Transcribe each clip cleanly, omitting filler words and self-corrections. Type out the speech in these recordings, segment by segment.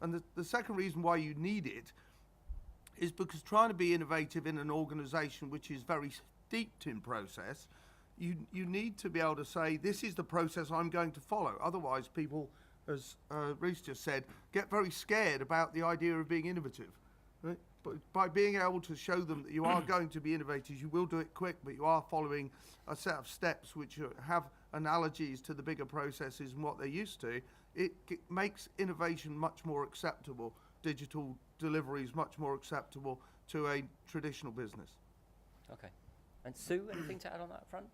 And the second reason why you need it is because trying to be innovative in an organisation which is very steeped in process, you need to be able to say, this is the process I'm going to follow. Otherwise, people, as Reece just said, get very scared about the idea of being innovative. Right? But by being able to show them that you are going to be innovators, you will do it quick, but you are following a set of steps which have analogies to the bigger processes and what they're used to, it makes innovation much more acceptable. Digital delivery is much more acceptable to a traditional business. Okay. And Sue, anything to add on that front?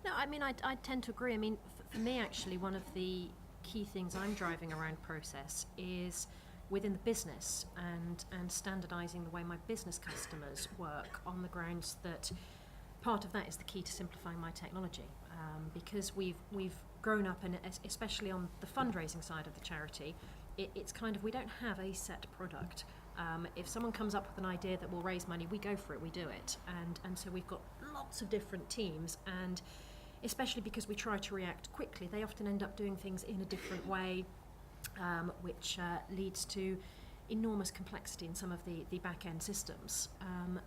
No, I mean, I tend to agree. I mean, for me, actually, one of the key things I'm driving around process is within the business and standardising the way my business customers work on the grounds that part of that is the key to simplifying my technology. Because we've grown up, and especially on the fundraising side of the charity, it's kind of, we don't have a set product. If someone comes up with an idea that will raise money, we go for it, we do it. And so we've got lots of different teams, and especially because we try to react quickly, they often end up doing things in a different way, which leads to enormous complexity in some of the back-end systems.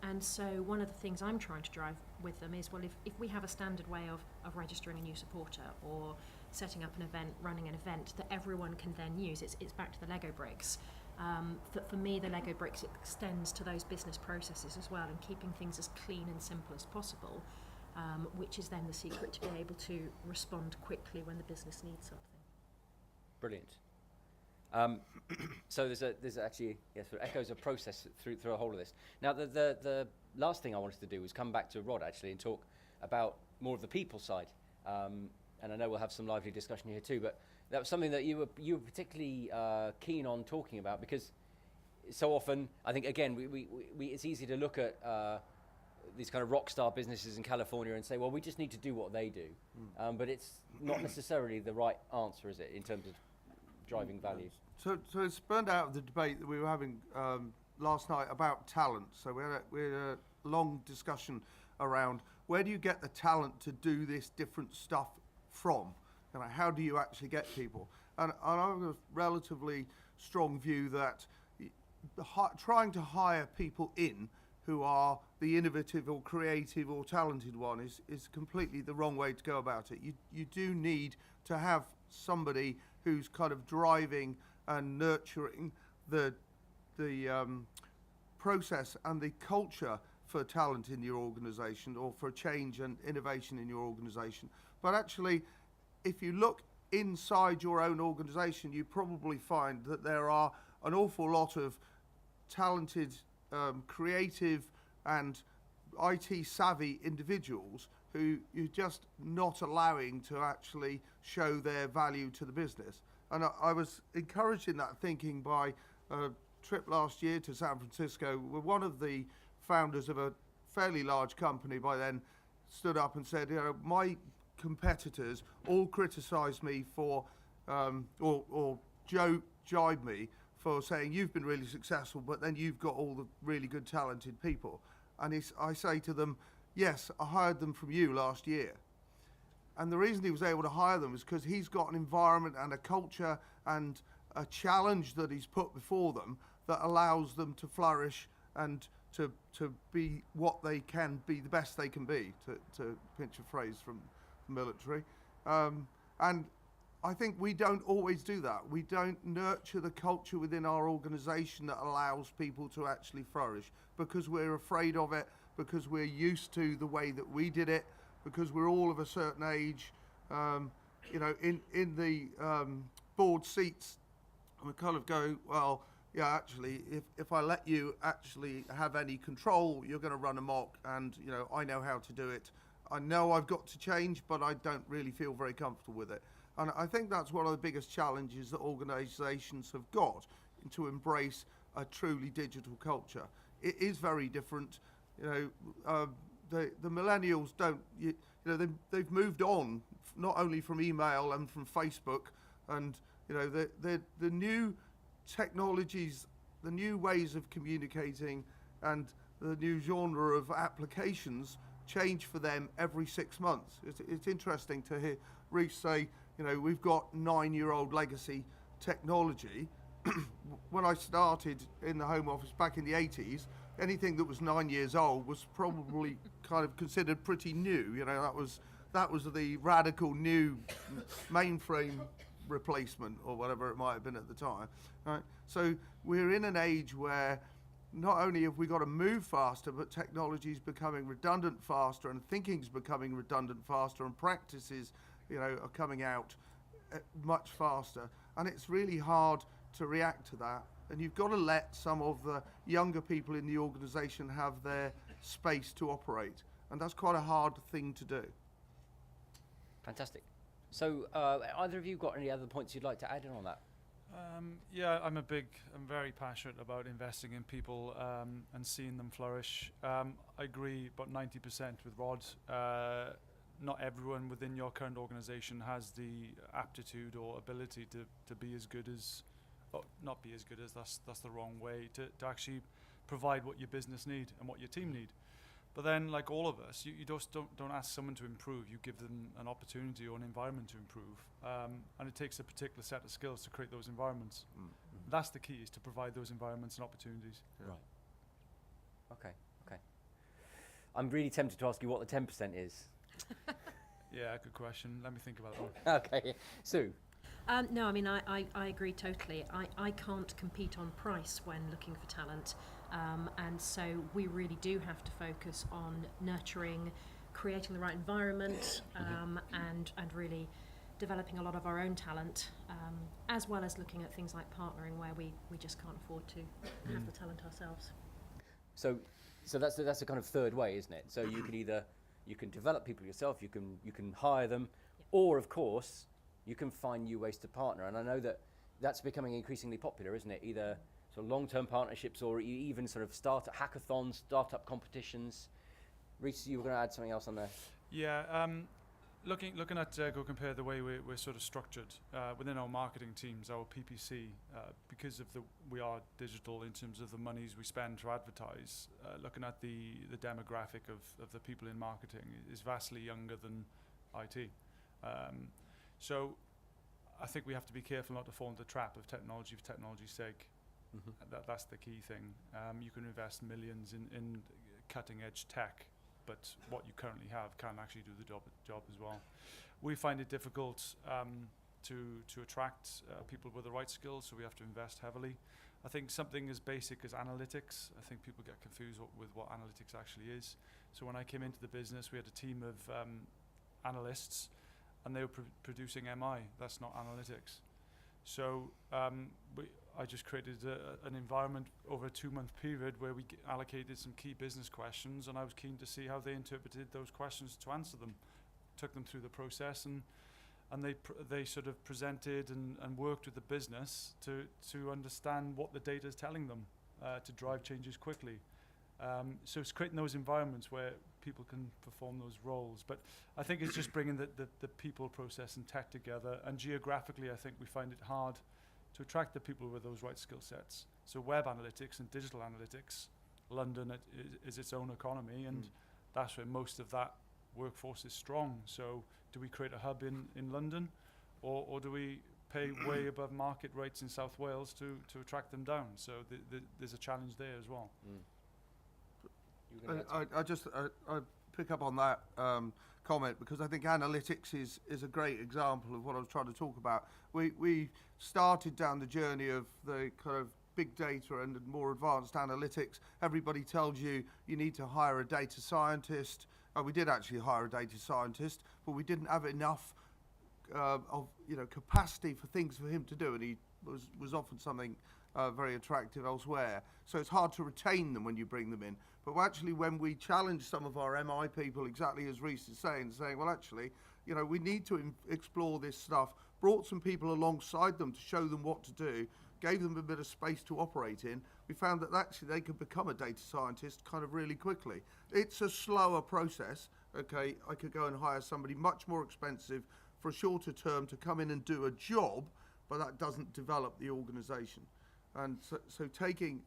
And so one of the things I'm trying to drive with them is, well, if we have a standard way of registering a new supporter or setting up an event, running an event that everyone can then use, it's back to the Lego bricks. For me, the Lego bricks extends to those business processes as well, and keeping things as clean and simple as possible, which is then the secret to be able to respond quickly when the business needs something. Brilliant. So there's actually sort of echoes of process through a whole of this. Now the last thing I wanted to do was come back to Rod actually and talk about more of the people side. And I know we'll have some lively discussion here too, but that was something that you were particularly keen on talking about, because so often I think, again, we it's easy to look at these kind of rock star businesses in California and say, well, we just need to do what they do, but it's not necessarily the right answer, is it, in terms of driving value? So it spurned out of the debate that we were having last night about talent. So we had a long discussion around, where do you get the talent to do this different stuff from? You know, how do you actually get people? And I have a relatively strong view that trying to hire people in who are the innovative or creative or talented one is completely the wrong way to go about it. You do need to have somebody who's kind of driving and nurturing the process and the culture for talent in your organisation, or for change and innovation in your organisation. But actually, if you look inside your own organisation, you probably find that there are an awful lot of talented, creative and IT savvy individuals who you're just not allowing to actually show their value to the business. And I was encouraged in that thinking by a trip last year to San Francisco, where one of the founders of a fairly large company by then stood up and said, you know, my competitors all criticise me for, or jibe me for saying you've been really successful, but then you've got all the really good talented people. And I say to them, yes, I hired them from you last year. And the reason he was able to hire them is because he's got an environment and a culture and a challenge that he's put before them that allows them to flourish and to be what they can be, the best they can be, to pinch a phrase from the military. And I think we don't always do that. We don't nurture the culture within our organisation that allows people to actually flourish, because we're afraid of it, because we're used to the way that we did it, because we're all of a certain age. You know, in the board seats, we kind of go, well, yeah, actually, if I let you actually have any control, you're going to run amok, and, you know, I know how to do it. I know I've got to change, but I don't really feel very comfortable with it. And I think that's one of the biggest challenges that organisations have got, to embrace a truly digital culture. It is very different. You know, the millennials don't, you know, they've moved on, not only from email and from Facebook, and, you know, the new technologies, the new ways of communicating, and the new genre of applications change for them every 6 months. It's interesting to hear Reece say, you know, we've got 9-year-old legacy technology. when I started in the Home Office back in the 80s, anything that was 9 years old was probably kind of considered pretty new. You know, that was the radical new mainframe replacement or whatever it might have been at the time. Right? So we're in an age where not only have we got to move faster, but technology is becoming redundant faster, and thinking's becoming redundant faster, and practices, are coming out much faster. And it's really hard to react to that. And you've got to let some of the younger people in the organisation have their space to operate. And that's quite a hard thing to do. Fantastic. So, either of you got any other points you'd like to add in on that? Yeah, I'm very passionate about investing in people and seeing them flourish. I agree about 90% with Rod. Not everyone within your current organisation has the aptitude or ability to be as good as, not be as good as, that's the wrong way, to actually provide what your business need and what your team need. But then, like all of us, you just don't ask someone to improve. You give them an opportunity or an environment to improve. And it takes a particular set of skills to create those environments. Mm-hmm. That's the key, is to provide those environments and opportunities. Yeah. Right. Okay. I'm really tempted to ask you what the 10% is. Yeah, good question. Let me think about that one. Okay. Sue? No, I mean, I agree totally. I can't compete on price when looking for talent. And so we really do have to focus on nurturing, creating the right environment, and really developing a lot of our own talent, as well as looking at things like partnering where we just can't afford to have the talent ourselves. So that's a kind of third way, isn't it? So you can develop people yourself, you can hire them, or of course you can find new ways to partner. And I know that's becoming increasingly popular, isn't it? Either sort of long-term partnerships or even sort of startup hackathons, startup competitions. Reece, you were going to add something else on there? Yeah, looking at Go Compare, the way we're sort of structured within our marketing teams, our PPC, because we are digital in terms of the monies we spend to advertise. Looking at the demographic of the people in marketing is vastly younger than IT. So I think we have to be careful not to fall into the trap of technology for technology's sake. Mm-hmm. That's the key thing. You can invest millions in cutting edge tech, but what you currently have can't actually do the job as well. We find it difficult to attract people with the right skills, so we have to invest heavily. I think something as basic as analytics, I think people get confused with what analytics actually is. So when I came into the business, we had a team of analysts, and they were producing MI. That's not analytics. So I just created an environment over a 2-month period where we allocated some key business questions, and I was keen to see how they interpreted those questions to answer them. Took them through the process, and they sort of presented and worked with the business to understand what the data is telling them to drive changes quickly. So it's creating those environments where people can perform those roles. But I think it's just bringing the people, process and tech together. And geographically, I think we find it hard to attract the people with those right skill sets. So web analytics and digital analytics, London is its own economy, and that's where most of that workforce is strong. So do we create a hub in London, or do we pay way above market rates in South Wales to attract them down? So there's a challenge there as well. I pick up on that comment, because I think analytics is a great example of what I was trying to talk about. We started down the journey of the kind of big data and more advanced analytics. Everybody tells you need to hire a data scientist. We did actually hire a data scientist, but we didn't have enough of capacity for things for him to do, and he was offered something very attractive elsewhere. So it's hard to retain them when you bring them in. But actually, when we challenge some of our MI people, exactly as Reece is saying, well, actually, we need to explore this stuff, brought some people alongside them to show them what to do, gave them a bit of space to operate in, we found that actually they could become a data scientist kind of really quickly. It's a slower process. Okay, I could go and hire somebody much more expensive for a shorter term to come in and do a job, but that doesn't develop the organisation. And so taking,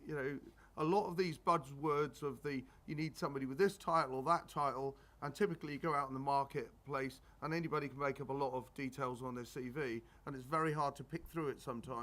a lot of these buzzwords of you need somebody with this title or that title, and typically you go out in the marketplace and anybody can make up a lot of details on their CV, and it's very hard to pick through it sometimes.